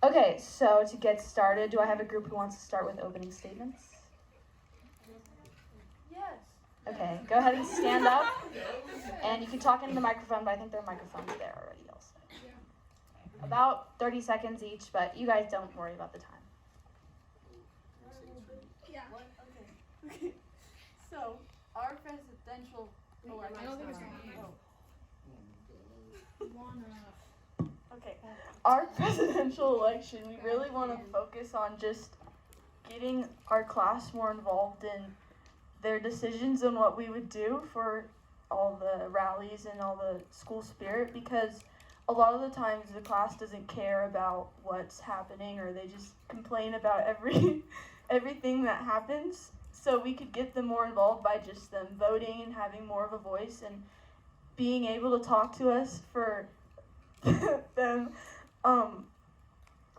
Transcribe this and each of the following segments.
Okay, so to get started, do I have a group who wants to start with opening statements? Yes. Okay, go ahead and stand up, and you can talk into the microphone, but I think there are microphones there already also. About 30 seconds each, but you guys don't worry about the time. Yeah. Okay. So, our presidential. Okay. Our presidential election, we really want to focus on just getting our class more involved in their decisions on what we would do for all the rallies and all the school spirit, because a lot of the times the class doesn't care about what's happening, or they just complain about everything that happens. So we could get them more involved by just them voting and having more of a voice and being able to talk to us for them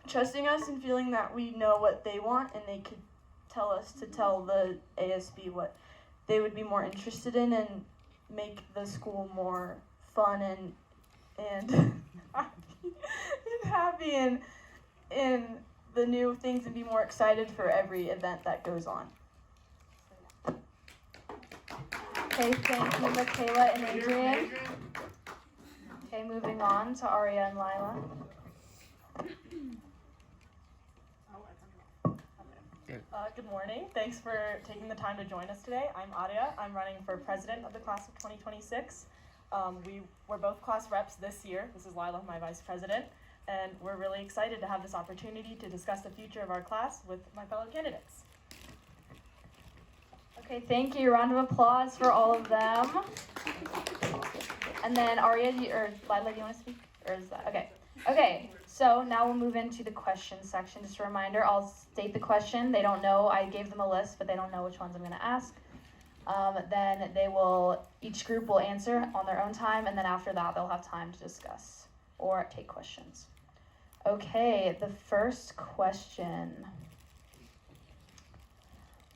trusting us and feeling that we know what they want, and they could tell us to tell the ASB what they would be more interested in and make the school more fun and happy and in the new things, and be more excited for every event that goes on. Okay, thank you, Mikala and Adrian. Okay, moving on to Aria and Lila. Good morning. Thanks for taking the time to join us today. I'm Aria. I'm running for president of the class of 2026. We're both class reps this year. This is Lila, my vice president, and we're really excited to have this opportunity to discuss the future of our class with my fellow candidates. Okay, thank you. Round of applause for all of them. And then Aria, or Lila, do you want to speak? Or is that okay? Okay, so now we'll move into the question section. Just a reminder, I'll state the question. They don't know. I gave them a list, but they don't know which ones I'm going to ask. Then each group will answer on their own time, and then after that, they'll have time to discuss or take questions. Okay, the first question.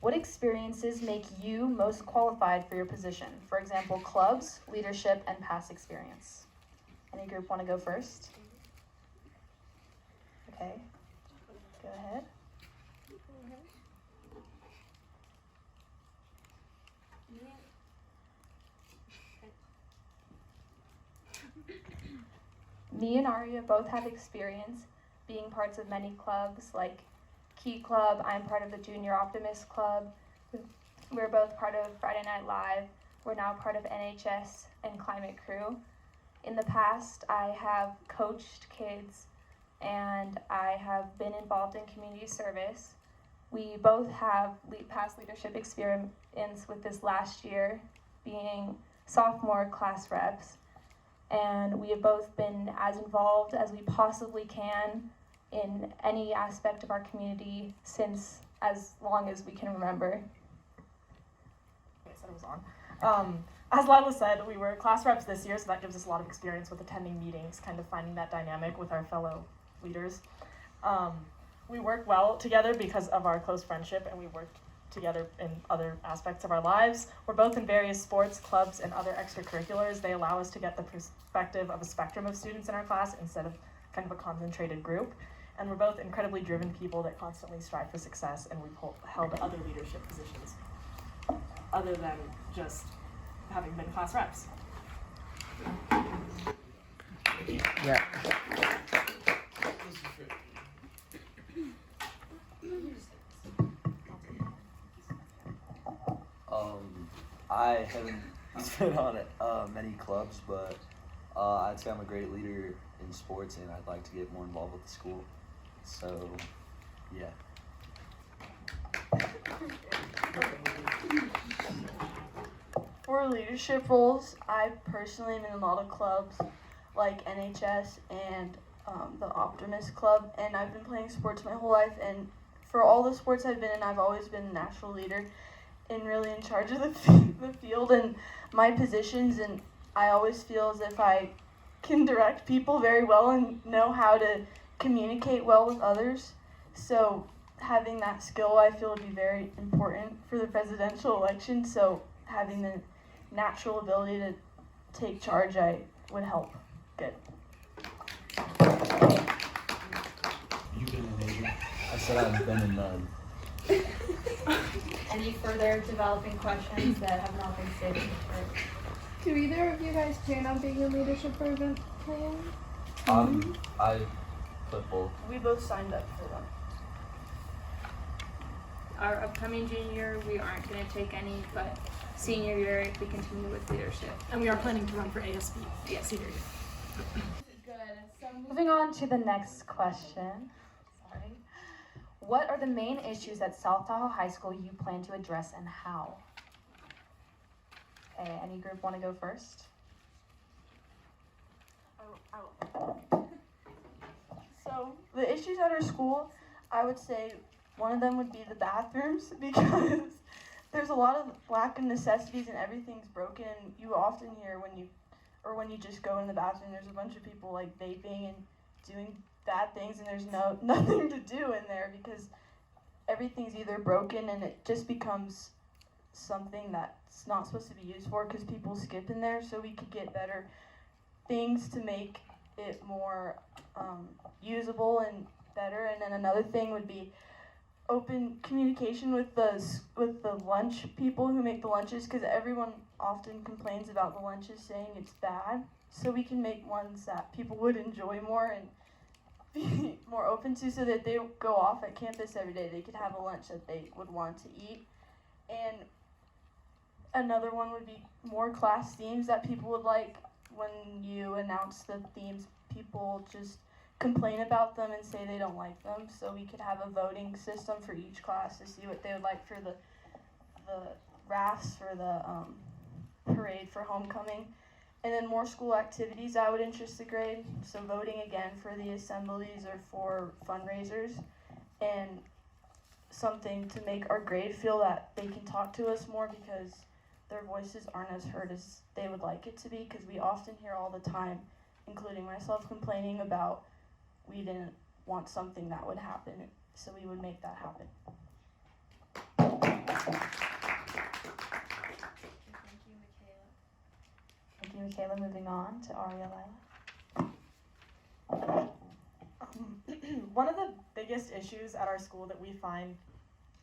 What experiences make you most qualified for your position? For example, clubs, leadership, and past experience. Any group want to go first? Okay, go ahead. Me and Aria both have experience being parts of many clubs, like Key Club. I'm part of the Junior Optimist Club. We're both part of Friday Night Live. We're now part of NHS and Climate Crew. In the past, I have coached kids, and I have been involved in community service. We both have past leadership experience with this last year, being sophomore class reps. And we have both been as involved as we possibly can in any aspect of our community since as long as we can remember. I said it was on. As Lila said, we were class reps this year, so that gives us a lot of experience with attending meetings, kind of finding that dynamic with our fellow leaders. We work well together because of our close friendship, and we work together in other aspects of our lives. We're both in various sports, clubs, and other extracurriculars. They allow us to get the perspective of a spectrum of students in our class instead of kind of a concentrated group. And we're both incredibly driven people that constantly strive for success, and we've held other leadership positions other than just having been class reps. Yeah. I haven't been on many clubs, but I'd say I'm a great leader in sports, and I'd like to get more involved with the school. So, yeah. For leadership roles, I personally am in a lot of clubs like NHS and the Optimist Club, and I've been playing sports my whole life, and for all the sports I've been in, I've always been a national leader and really in charge of the field and my positions, and I always feel as if I can direct people very well and know how to communicate well with others. So having that skill, I feel, would be very important for the presidential election, so having the natural ability to take charge would help. Good. said I've been in none. Any further developing questions that have not been stated before? Do either of you guys plan on being a leadership or event plan? I put both. We both signed up for them. Our upcoming junior year, we aren't going to take any, but senior year, we continue with leadership. And we are planning to run for ASB. Yes. Senior year. Moving on to the next question. Sorry. What are the main issues at South Tahoe High School you plan to address and how? Okay, any group want to go first? I will. So the issues at our school, I would say one of them would be the bathrooms because there's a lot of lack of necessities and everything's broken. You often hear when you just go in the bathroom, there's a bunch of people like vaping and doing bad things, and there's nothing to do in there because everything's either broken and it just becomes something that's not supposed to be used for because people skip in there. So we could get better things to make it more usable and better. And then another thing would be open communication with the lunch people who make the lunches, because everyone often complains about the lunches saying it's bad. So we can make ones that people would enjoy more and be more open to, so that they go off at campus every day. They could have a lunch that they would want to eat. And another one would be more class themes that people would like. When you announce the themes, people just complain about them and say they don't like them. So we could have a voting system for each class to see what they would like for the rafts, for the parade, for homecoming. And then more school activities that would interest the grade. So voting again for the assemblies or for fundraisers. And something to make our grade feel that they can talk to us more, because their voices aren't as heard as they would like it to be, because we often hear all the time, including myself, complaining about we didn't want something that would happen, so we would make that happen. Thank you, Mikala. Moving on to Aria Lila. One of the biggest issues at our school that we find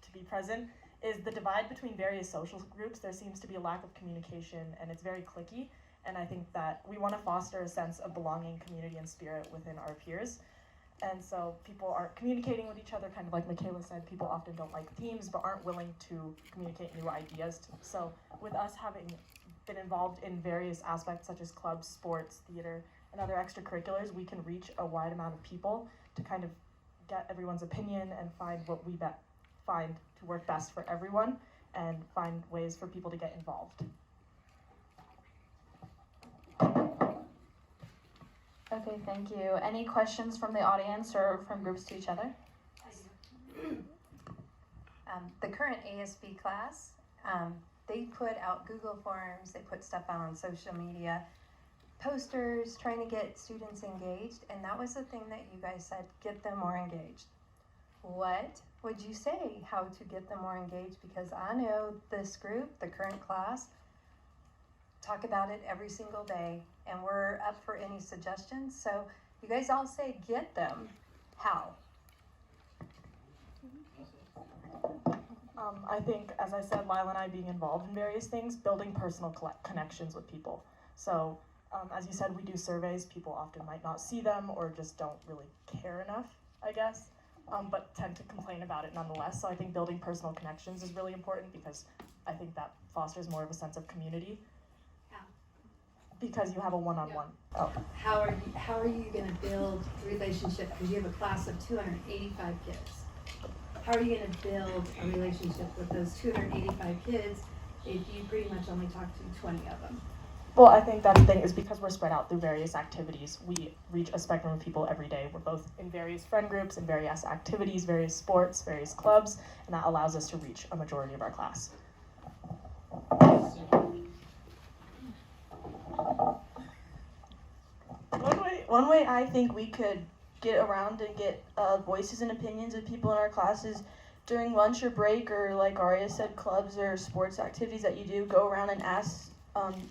to be present is the divide between various social groups. There seems to be a lack of communication, and it's very cliquey. And I think that we want to foster a sense of belonging, community, and spirit within our peers. And so people aren't communicating with each other, kind of like Mikala said. People often don't like themes, but aren't willing to communicate new ideas. So with us having been involved in various aspects such as clubs, sports, theater, and other extracurriculars, we can reach a wide amount of people to kind of get everyone's opinion and find what we find to work best for everyone, and find ways for people to get involved. Okay, thank you. Any questions from the audience or from groups to each other? The current ASB class, they put out Google Forms, they put stuff out on social media, posters, trying to get students engaged, and that was the thing that you guys said, get them more engaged. What would you say how to get them more engaged? Because I know this group, the current class, talk about it every single day, and we're up for any suggestions. So you guys all say get them. How? I think, as I said, Lila and I being involved in various things, building personal connections with people. So as you said, we do surveys. People often might not see them or just don't really care enough, I guess, but tend to complain about it nonetheless. So I think building personal connections is really important, because I think that fosters more of a sense of community. Because you have a one-on-one. Oh. How are you going to build relationship? Because you have a class of 285 kids. How are you going to build a relationship with those 285 kids if you pretty much only talk to 20 of them? Well, I think that's the thing, is because we're spread out through various activities, we reach a spectrum of people every day. We're both in various friend groups and various activities, various sports, various clubs, and that allows us to reach a majority of our class. One way I think we could get around and get voices and opinions of people in our classes during lunch or break, or like Aria said, clubs or sports activities that you do, go around and ask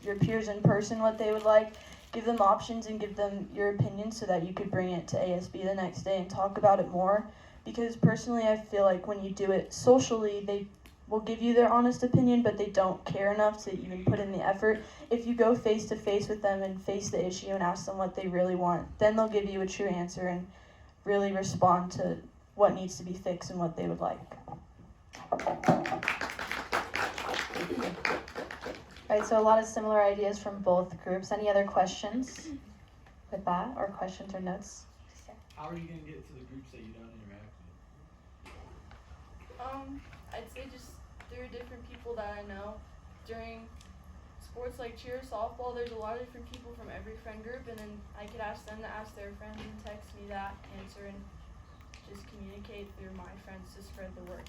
your peers in person what they would like, give them options and give them your opinion so that you could bring it to ASB the next day and talk about it more. because personally I feel like when you do it socially, they will give you their honest opinion, but they don't care enough to even put in the effort. If you go face to face with them and face the issue and ask them what they really want, then they'll give you a true answer and really respond to what needs to be fixed and what they would like. Right, so a lot of similar ideas from both groups. Any other questions with that, or questions or notes? How are you going to get to the groups that you don't interact with? I'd say just through different people that I know. During sports like cheer, softball, there's a lot of different people from every friend group, and then I could ask them to ask their friends and text me that answer and just communicate through my friends to spread the word.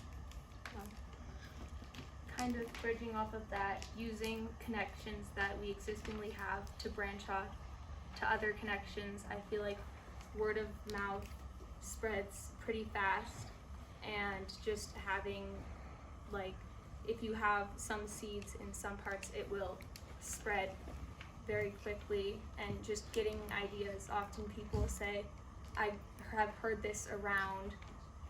Kind of bridging off of that, using connections that we existingly have to branch off to other connections. I feel like word of mouth spreads pretty fast, and just having, like, if you have some seeds in some parts, it will spread very quickly. And just getting ideas, often people say, I have heard this around,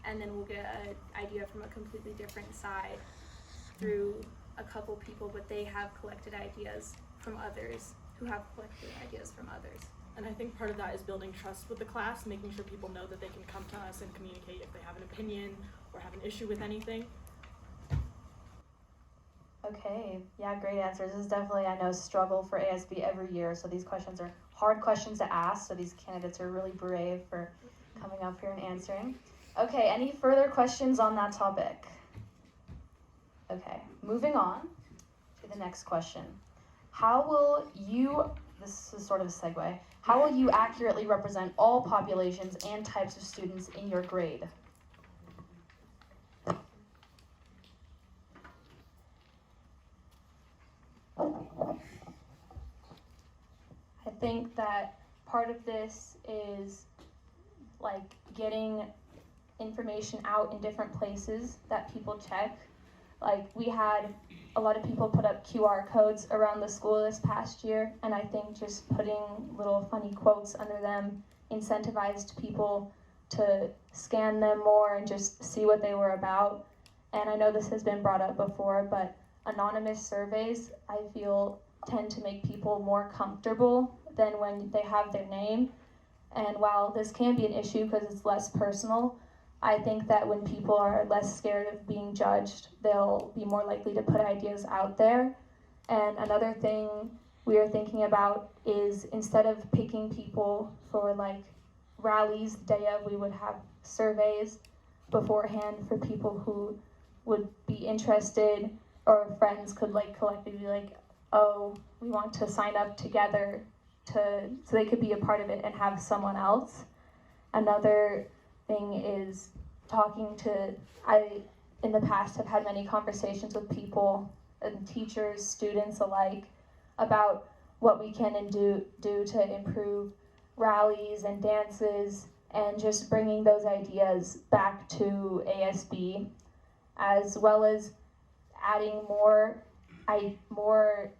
and then we'll get an idea from a completely different side through a couple people, but they have collected ideas from others who have collected ideas from others. And I think part of that is building trust with the class, making sure people know that they can come to us and communicate if they have an opinion or have an issue with anything. Okay, yeah, great answers. This is definitely, I know, a struggle for ASB every year, so these questions are hard questions to ask, so these candidates are really brave for coming up here and answering. Okay, any further questions on that topic? Okay, moving on to the next question. How will you, this is sort of a segue, how will you accurately represent all populations and types of students in your grade? I think that part of this is like getting information out in different places that people check. Like, we had a lot of people put up QR codes around the school this past year, and I think just putting little funny quotes under them incentivized people to scan them more and just see what they were about. And I know this has been brought up before, but anonymous surveys, I feel, tend to make people more comfortable than when they have their name. And while this can be an issue because it's less personal, I think that when people are less scared of being judged, they'll be more likely to put ideas out there. And another thing we are thinking about is, instead of picking people for like rallies the day of, we would have surveys beforehand for people who would be interested, or friends could like collectively be like, oh, we want to sign up together so they could be a part of it and have someone else. Another thing is talking to, I in the past have had many conversations with people and teachers, students alike, about what we can and do to improve rallies and dances, and just bringing those ideas back to ASB, as well as adding more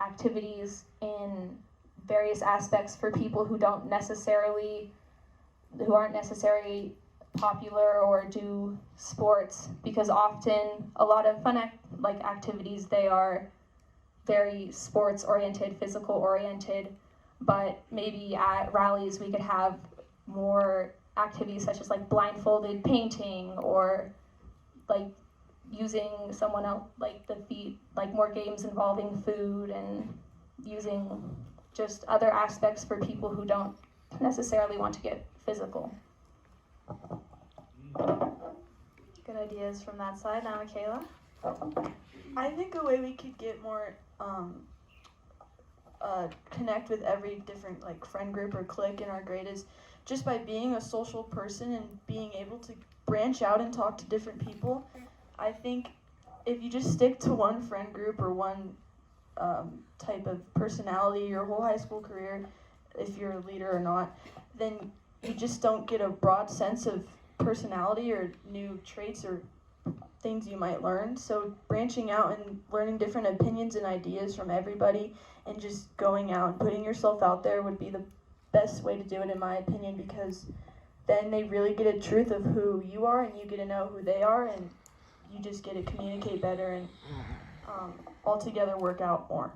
activities in various aspects for people who aren't necessarily popular or do sports, because often a lot of fun activities, they are very sports oriented, physical oriented, but maybe at rallies we could have more activities such as like blindfolded painting, or like using someone else, like the feet, like more games involving food, and using just other aspects for people who don't necessarily want to get physical. Good ideas from that side. Now, Mikala? I think a way we could get more connect with every different like friend group or clique in our grade is just by being a social person and being able to branch out and talk to different people. I think if you just stick to one friend group or one type of personality your whole high school career, if you're a leader or not, then you just don't get a broad sense of personality or new traits or things you might learn. So branching out and learning different opinions and ideas from everybody and just going out and putting yourself out there would be the best way to do it, in my opinion, because then they really get a truth of who you are, and you get to know who they are, and you just get to communicate better and all together work out more.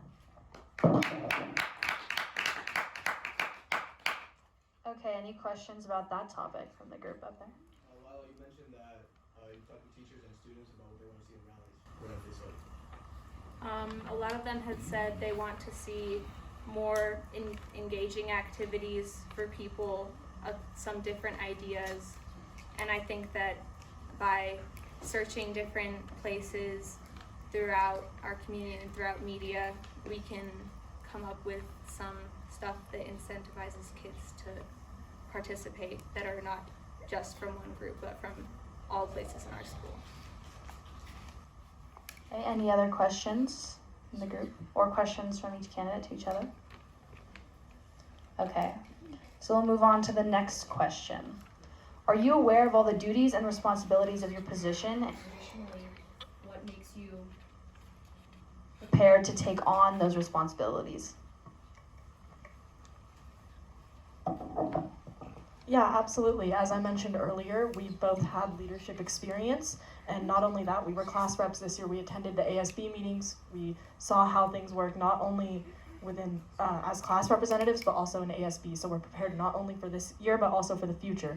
Okay, any questions about that topic from the group up there? Lila, you mentioned that you talk to teachers and students about what they want to see in rallies. What have they said? A lot of them have said they want to see more engaging activities for people, some different ideas, and I think that by searching different places throughout our community and throughout media, we can come up with some stuff that incentivizes kids to participate that are not just from one group but from all places in our school. Okay, any other questions in the group or questions from each candidate to each other? Okay, so we'll move on to the next question. Are you aware of all the duties and responsibilities of your position? And additionally, what makes you prepared to take on those responsibilities? Yeah, absolutely. As I mentioned earlier, we both had leadership experience, and not only that, we were class reps this year. We attended the ASB meetings. We saw how things work, not only within as class representatives, but also in ASB. So we're prepared not only for this year, but also for the future.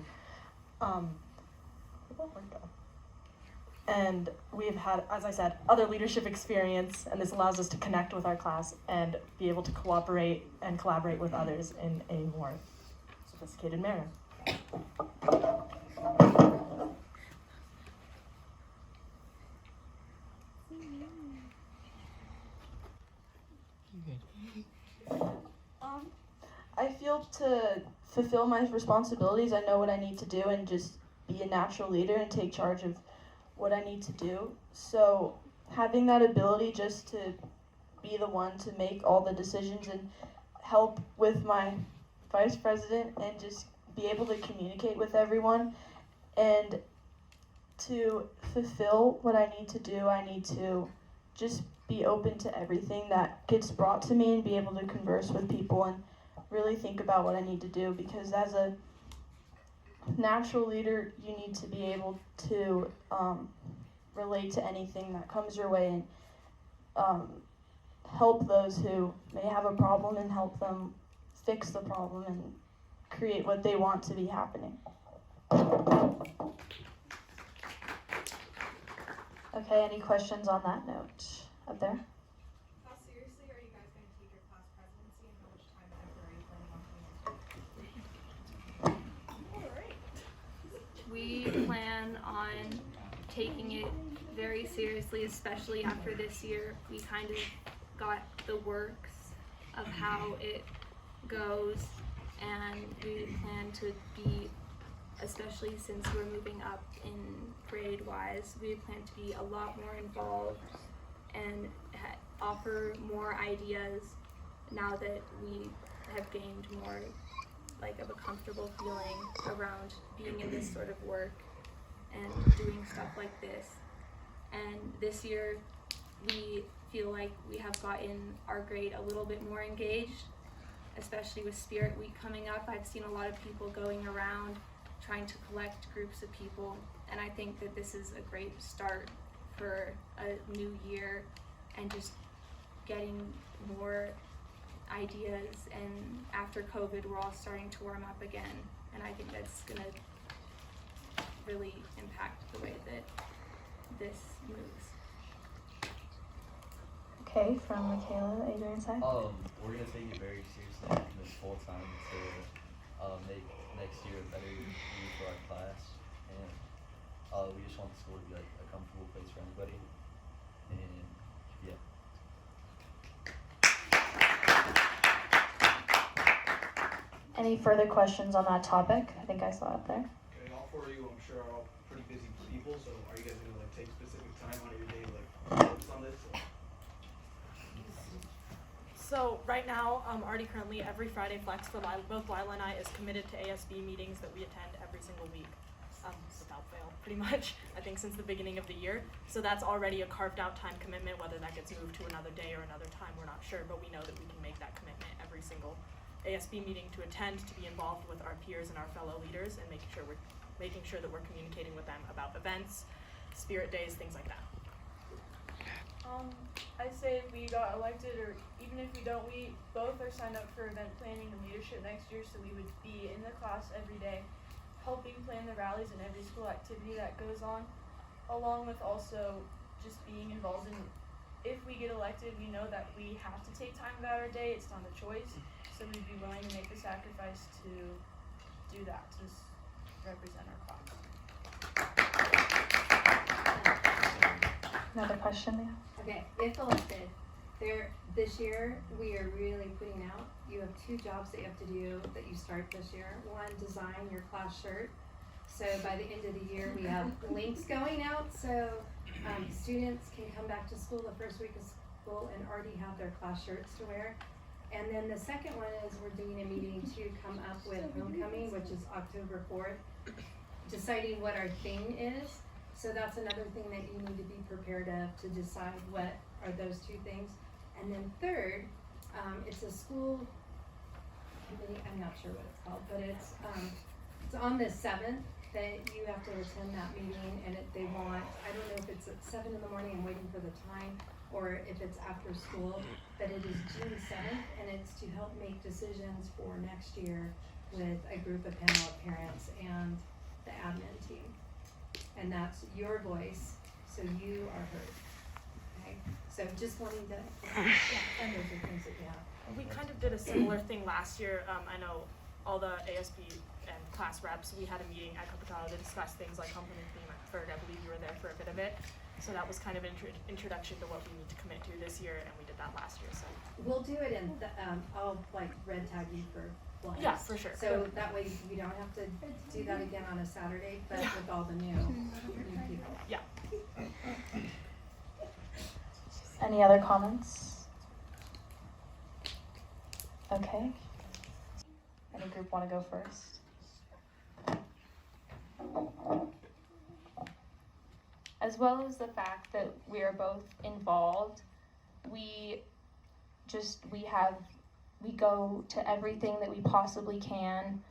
And we've had, as I said, other leadership experience, and this allows us to connect with our class and be able to cooperate and collaborate with others in a more sophisticated manner. I feel to fulfill my responsibilities, I know what I need to do and just be a natural leader and take charge of what I need to do. So having that ability just to be the one to make all the decisions and help with my vice president and just be able to communicate with everyone, and to fulfill what I need to do, I need to just be open to everything that gets brought to me and be able to converse with people and really think about what I need to do, because as a natural leader, you need to be able to relate to anything that comes your way and help those who may have a problem and help them fix the problem and create what they want to be happening. Okay, any questions on that note up there? How seriously are you guys going to take your class presidency, and how much time and effort are you planning on putting into it? We plan on taking it very seriously, especially after this year. We kind of got the works of how it goes, and we plan to be, especially since we're moving up in grade wise, we plan to be a lot more involved and offer more ideas now that we have gained more of a comfortable feeling around being in this sort of work and doing stuff like this. And this year we feel like we have gotten our grade a little bit more engaged, especially with Spirit Week coming up. I've seen a lot of people going around trying to collect groups of people, and I think that this is a great start for a new year and just getting more ideas. And after COVID, we're all starting to warm up again, and I think that's gonna really impact the way that this moves. Okay, from Mikala, Adrian's side. We're gonna take it very seriously and this full time to make next year a better year for our class, and we just want the school to be like a comfortable place for anybody. And yeah. Any further questions on that topic? I think I saw it there. Okay, all four of you, I'm sure, are all pretty busy people. So, are you guys gonna take specific time out of your day focus on this? Or? So right now, already currently every Friday Flex for both Lila and I is committed to ASB meetings that we attend every single week, without fail, pretty much, I think since the beginning of the year. So that's already a carved out time commitment. Whether that gets moved to another day or another time, we're not sure, but we know that we can make that commitment every single ASB meeting to attend, to be involved with our peers and our fellow leaders, and making sure that we're communicating with them about events, spirit days, things like that. I say if we got elected, or even if we don't, we both are signed up for event planning and leadership next year, so we would be in the class every day, helping plan the rallies and every school activity that goes on, along with also just being involved in, if we get elected, we know that we have to take time out of our day, it's not a choice, so we'd be willing to make the sacrifice to do that, to represent our class. Another question, Leah? Okay, if elected, this year we are really putting out, you have 2 jobs that you have to do that you start this year. One, design your class shirt. So by the end of the year, we have links going out so students can come back to school the first week of school and already have their class shirts to wear. And then the second one is we're doing a meeting to come up with homecoming, which is October 4th, deciding what our theme is. So that's another thing that you need to be prepared of, to decide what are those 2 things. And then third, it's a school committee, I'm not sure what it's called, but it's on the 7th that you have to attend that meeting, and they want, I don't know if it's at 7 in the morning, I'm waiting for the time, or if it's after school, but it is June 7th, and it's to help make decisions for next year with a group of panel of parents and the admin team. And that's your voice, so you are heard. Okay? So just wanting to, and those are things that you have. We kind of did a similar thing last year. I know all the ASB and class reps, we had a meeting at Capitano to discuss things like homecoming theme at Ferg. I believe you were there for a bit of it. So that was kind of an introduction to what we need to commit to this year, and we did that last year. So we'll do it in I'll like red tag you for blanks. Yeah, for sure. So that way we don't have to do that again on a Saturday, but with all the new people. Yeah. Any other comments? Okay. Any group want to go first? As well as the fact that we are both involved, we go to everything that we possibly can.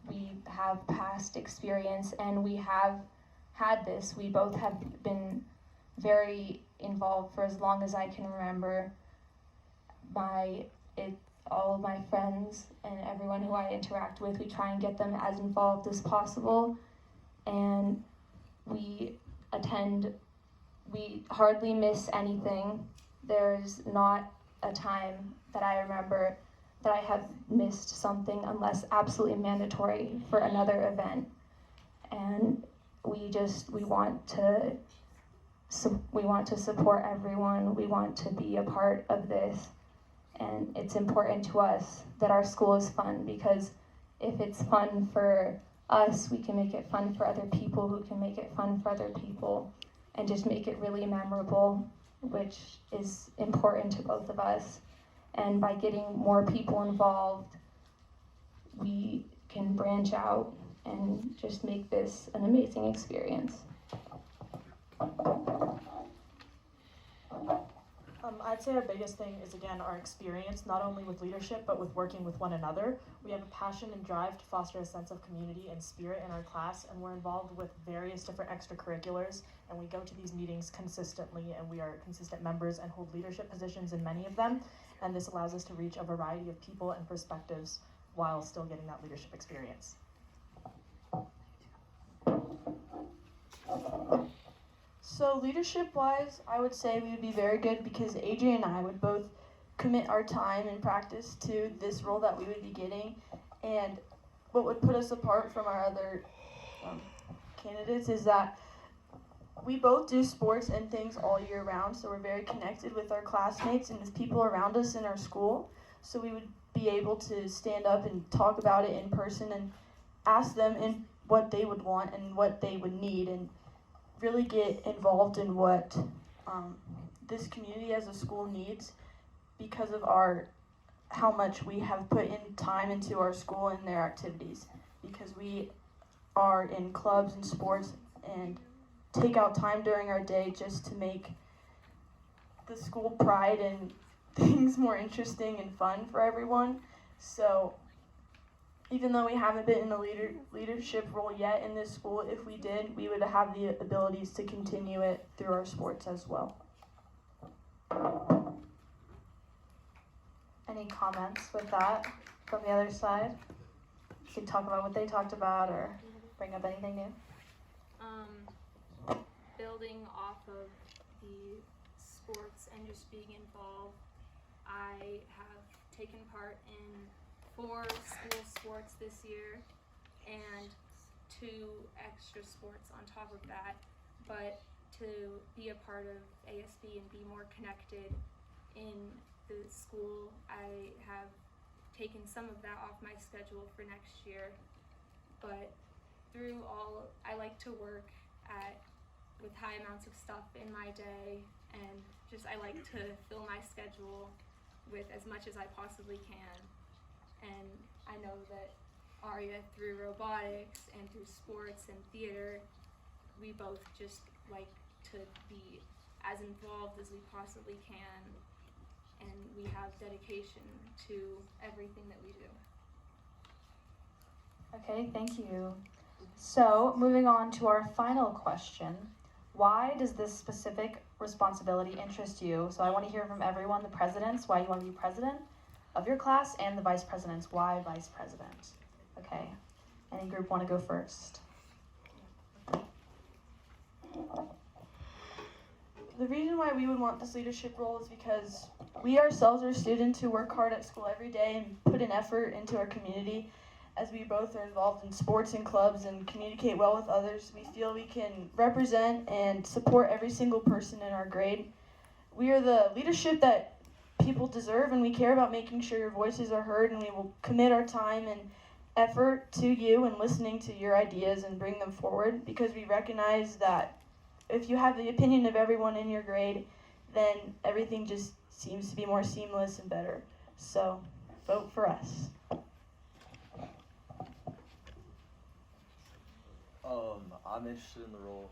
We have past experience, and we have had this. We both have been very involved for as long as I can remember. All of my friends and everyone who I interact with, we try and get them as involved as possible. And we hardly miss anything. There's not a time that I remember that I have missed something unless absolutely mandatory for another event. And we want to support everyone. We want to be a part of this. And it's important to us that our school is fun, because if it's fun for us, we can make it fun for other people who can make it fun for other people, and just make it really memorable, which is important to both of us. And by getting more people involved, we can branch out and just make this an amazing experience. I'd say our biggest thing is, again, our experience, not only with leadership, but with working with one another. We have a passion and drive to foster a sense of community and spirit in our class, and we're involved with various different extracurriculars, and we go to these meetings consistently, and we are consistent members and hold leadership positions in many of them, and this allows us to reach a variety of people and perspectives while still getting that leadership experience. So leadership-wise, I would say we would be very good, because Adrian and I would both commit our time and practice to this role that we would be getting. And what would put us apart from our other candidates is that we both do sports and things all year round, so we're very connected with our classmates and with people around us in our school. So we would be able to stand up and talk about it in person and ask them in what they would want and what they would need, and really get involved in what this community as a school needs, because of how much we have put in time into our school and their activities, because we are in clubs and sports and take out time during our day just to make the school pride and things more interesting and fun for everyone. So even though we haven't been in a leadership role yet in this school, if we did, we would have the abilities to continue it through our sports as well. Any comments with that from the other side? You could talk about what they talked about or bring up anything new. Building off of the sports and just being involved, I have taken part in 4 school sports this year and 2 extra sports on top of that. But to be a part of ASB and be more connected in the school, I have taken some of that off my schedule for next year. But through all, I like to work with high amounts of stuff in my day, and just I like to fill my schedule with as much as I possibly can. And I know that Aria, through robotics and through sports and theater, we both just like to be as involved as we possibly can, and we have dedication to everything that we do. Okay, thank you. So, moving on to our final question. Why does this specific responsibility interest you? So I want to hear from everyone, the presidents, why you want to be president of your class, and the vice presidents, why vice president? Okay, any group want to go first? The reason why we would want this leadership role is because we ourselves are students who work hard at school every day and put an effort into our community. As we both are involved in sports and clubs and communicate well with others, we feel we can represent and support every single person in our grade. We are the leadership that people deserve, and we care about making sure your voices are heard, and we will commit our time and effort to you and listening to your ideas and bring them forward, because we recognize that if you have the opinion of everyone in your grade, then everything just seems to be more seamless and better. So, vote for us. I'm interested in the role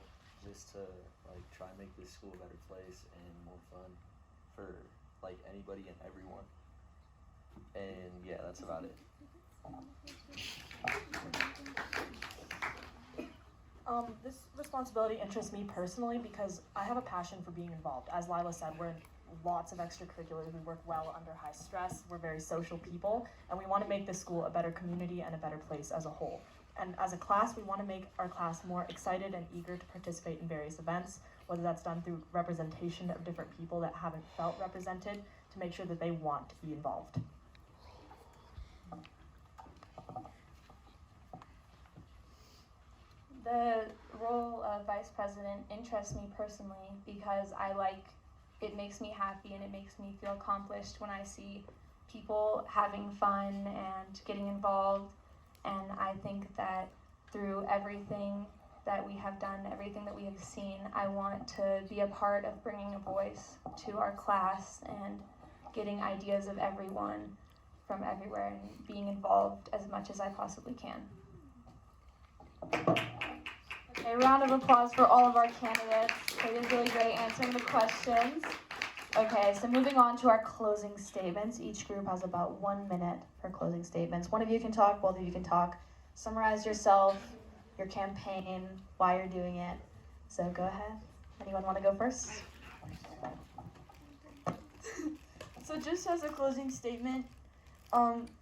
just to like try and make this school a better place and more fun for like anybody and everyone. And yeah, that's about it. This responsibility interests me personally because I have a passion for being involved. As Lila said, we're in lots of extracurriculars. We work well under high stress. We're very social people, and we want to make this school a better community and a better place as a whole. And as a class, we want to make our class more excited and eager to participate in various events, whether that's done through representation of different people that haven't felt represented, to make sure that they want to be involved. The role of vice president interests me personally because it makes me happy and it makes me feel accomplished when I see people having fun and getting involved. And I think that through everything that we have done, everything that we have seen, I want to be a part of bringing a voice to our class and getting ideas of everyone from everywhere and being involved as much as I possibly can. Okay, round of applause for all of our candidates. They did really great answering the questions. Okay, so moving on to our closing statements. Each group has about 1 minute for closing statements. One of you can talk, both of you can talk. Summarize yourself, your campaign, why you're doing it. So go ahead. Anyone want to go first? So just as a closing statement,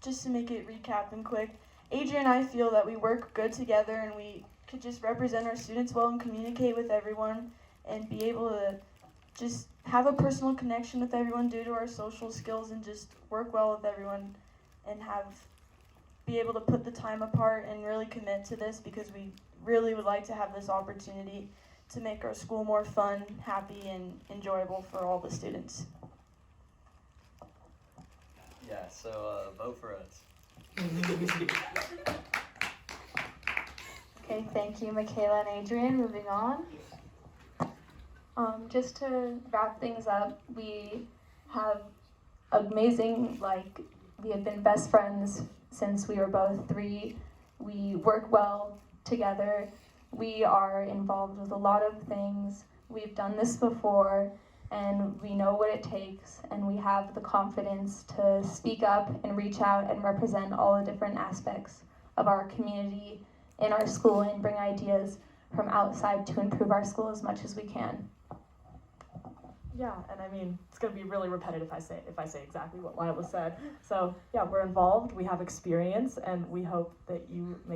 just to make it recap and quick, Adrian and I feel that we work good together and we could just represent our students well and communicate with everyone and be able to just have a personal connection with everyone due to our social skills and just work well with everyone and be able to put the time apart and really commit to this, because we really would like to have this opportunity to make our school more fun, happy, and enjoyable for all the students. Yeah, so vote for us. Okay, thank you, Mikala and Adrian. Moving on. Just to wrap things up, we have amazing, we have been best friends since we were both 3. We work well together. We are involved with a lot of things. We've done this before, and we know what it takes, and we have the confidence to speak up and reach out and represent all the different aspects of our community in our school and bring ideas from outside to improve our school as much as we can. Yeah, and I mean, it's going to be really repetitive if I say exactly what Lila said. So yeah, we're involved, we have experience, and we hope that you make